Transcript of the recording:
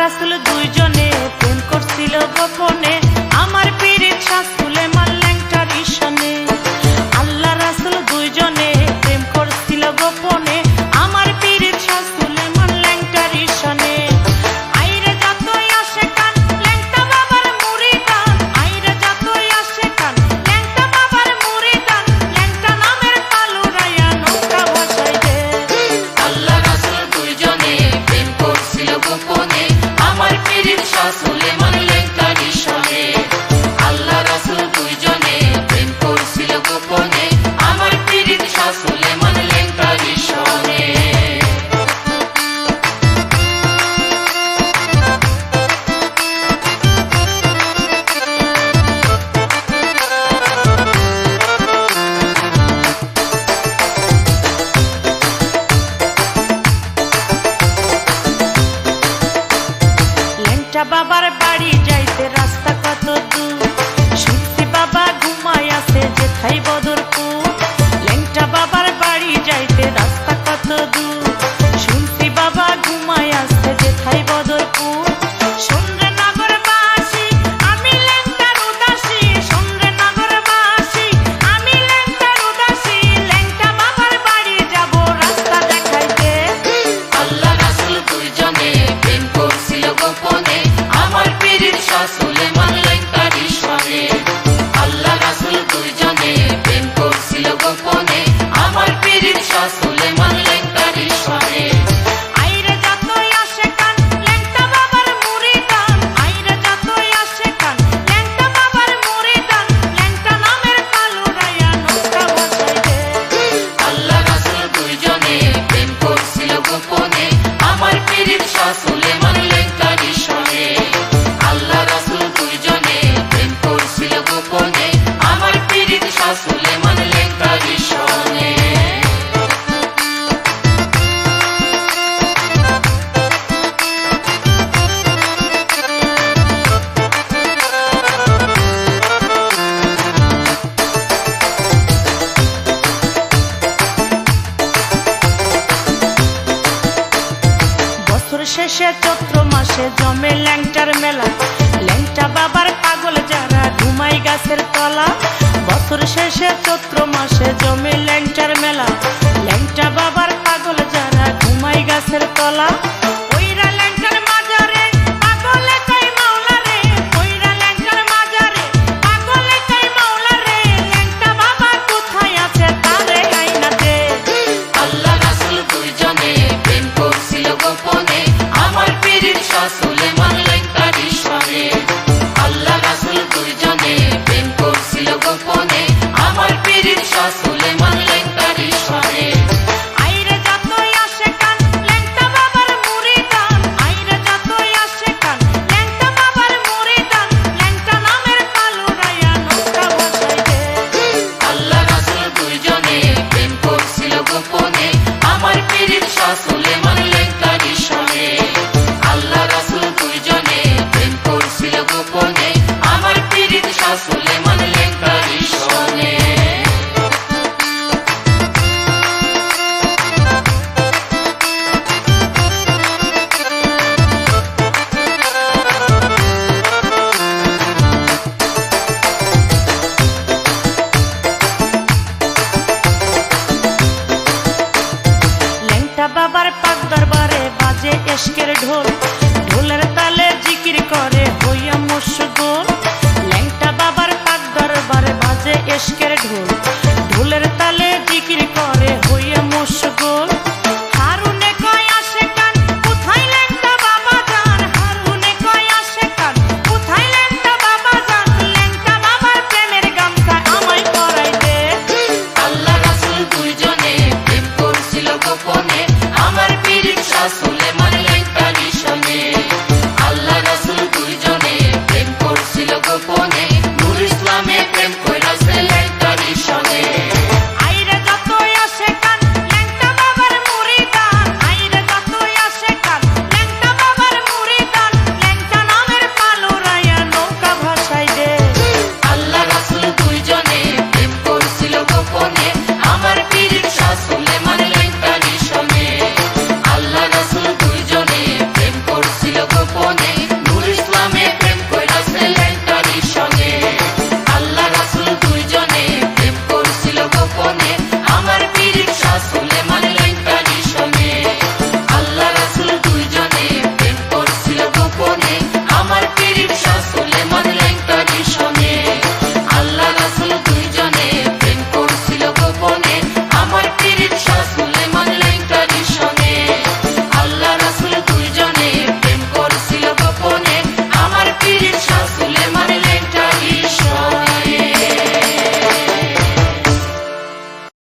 রাসূল দুইজনে প্রেম করছিল গোপনে, আমার পীরিত শাহ সুলেমান ল্যাংটার ঈশানে। আল্লাহ রাসূল দুইজনে প্রেম করছিল গোপনে, আমার পীরিত শাহ সুলেমান ল্যাংটার ঈশানে। আইরে যতই আসে কান ল্যাংটা বাবার মুরিদান, আইরে যতই আসে কান ল্যাংটা বাবার মুরিদান, ল্যাংটা নামের পালুরাইয়া নৌকা ভাসাই দে। আল্লাহ রাসূল দুইজনে প্রেম করছিল গোপনে, আমার পীরিত শাহ সুলেমান ল্যাংটার ঈশানে। আল্লাহ রাসূল দুইজনে প্রেম করছিল গোপনে, আমার পীরিত শাহ সুলেমান ল্যাংটার ঈশানে। ল্যাংটা বাবার বাড়ি যাইতে রাস্তা কত দূর, শুনছি বাবা ঘুমাই আছে যেথায় বদরপুর। ল্যাংটা বাবার বাড়ি যাইতে রাস্তা কত দূর, শুনছি বাবা ঘুমাই আছে যেথায় বদরপুর। শুনরে নগরবাসী আমি ল্যাংটার উদাসী, শুনরে নগরবাসী আমি ল্যাংটার উদাসী, ল্যাংটা বাবার বাড়ি যাব রাস্তা দেখাইতে। আল্লাহ রাসূল দুইজনে প্রেম করছিল গোপনে, আমার পীরিত শাহ সুলেমান ল্যাংটার ঈশানে। আল্লাহ রাসূল দুইজনে প্রেম করছিল গোপনে, আমার পীরিত শাহ সুলেমান ল্যাংটার ঈশানে। আইরে যতই আসে কান ল্যাংটা বাবার মুরিদান, আইরে যতই আসে কান ল্যাংটা বাবার মুরিদান, ল্যাংটা নামের পালুরাইয়া নৌকা ভাসাই দে। আল্লাহ রাসূল দুইজনে প্রেম করছিল গোপনে, আমার পীরিত শাহ সুলেমান ল্যাংটার ঈশানে। আল্লাহ রাসূল দুইজনে প্রেম করছিল গোপনে, আমার পীরিত শাহ সুলেমান ল্যাংটার ঈশানে। বছর শেষে চৈত্র মাসে জমে ল্যাংটার মেলা, ল্যাংটা বাবার পাগল যারা ঘুমাই গাছের তলা। বছর শেষে চৈত্র মাসে জমে ল্যাংটার মেলা, ল্যাংটা বাবার পাগল যারা ঘুমাই গাছের তলা। ওইরা ল্যাংটার মাজারে পাগলে কই মাওলা রে, ওইরা ল্যাংটার মাজারে পাগলে কই মাওলা রে, ল্যাংটা বাবা কোথায় আছে তারে আইনা দে। আল্লাহ রাসূল দুইজনে প্রেম করছিল গোপনে, আমার পীরিত শাহ সুলেমান ল্যাংটার ঈশানে। আল্লাহ রাসূল দুইজনে প্রেম করছিল গোপনে, আমার পীরিত শাহ সুলেমান ল্যাংটার ঈশানে। আইরে যতই আসে কান ল্যাংটা বাবার মুরিদান, আইরে যতই আসে কান ল্যাংটা বাবার মুরিদান, ল্যাংটা নামের পালুরাইয়া নৌকা ভাসাই দে। আল্লাহ রাসূল দুইজনে প্রেম করছিল গোপনে, আমার পীরিত শাহ সুলেমান ল্যাংটার ঈশানে। আল্লাহ রাসূল দুইজনে প্রেম করছিল গোপনে, আমার পীরিত শাহ সুলেমান ল্যাংটার ঈশানে। ল্যাংটা বাবার পাক দরবারে বাজে ইশকের ঢোল, ঢোলের তালে জিকির করে হইয়া মশগুল। ল্যাংটা বাবার পাক দরবারে বাজে ইশকের ঢোল, ঢোলের তালে জিকির করে হইয়া মশগুল।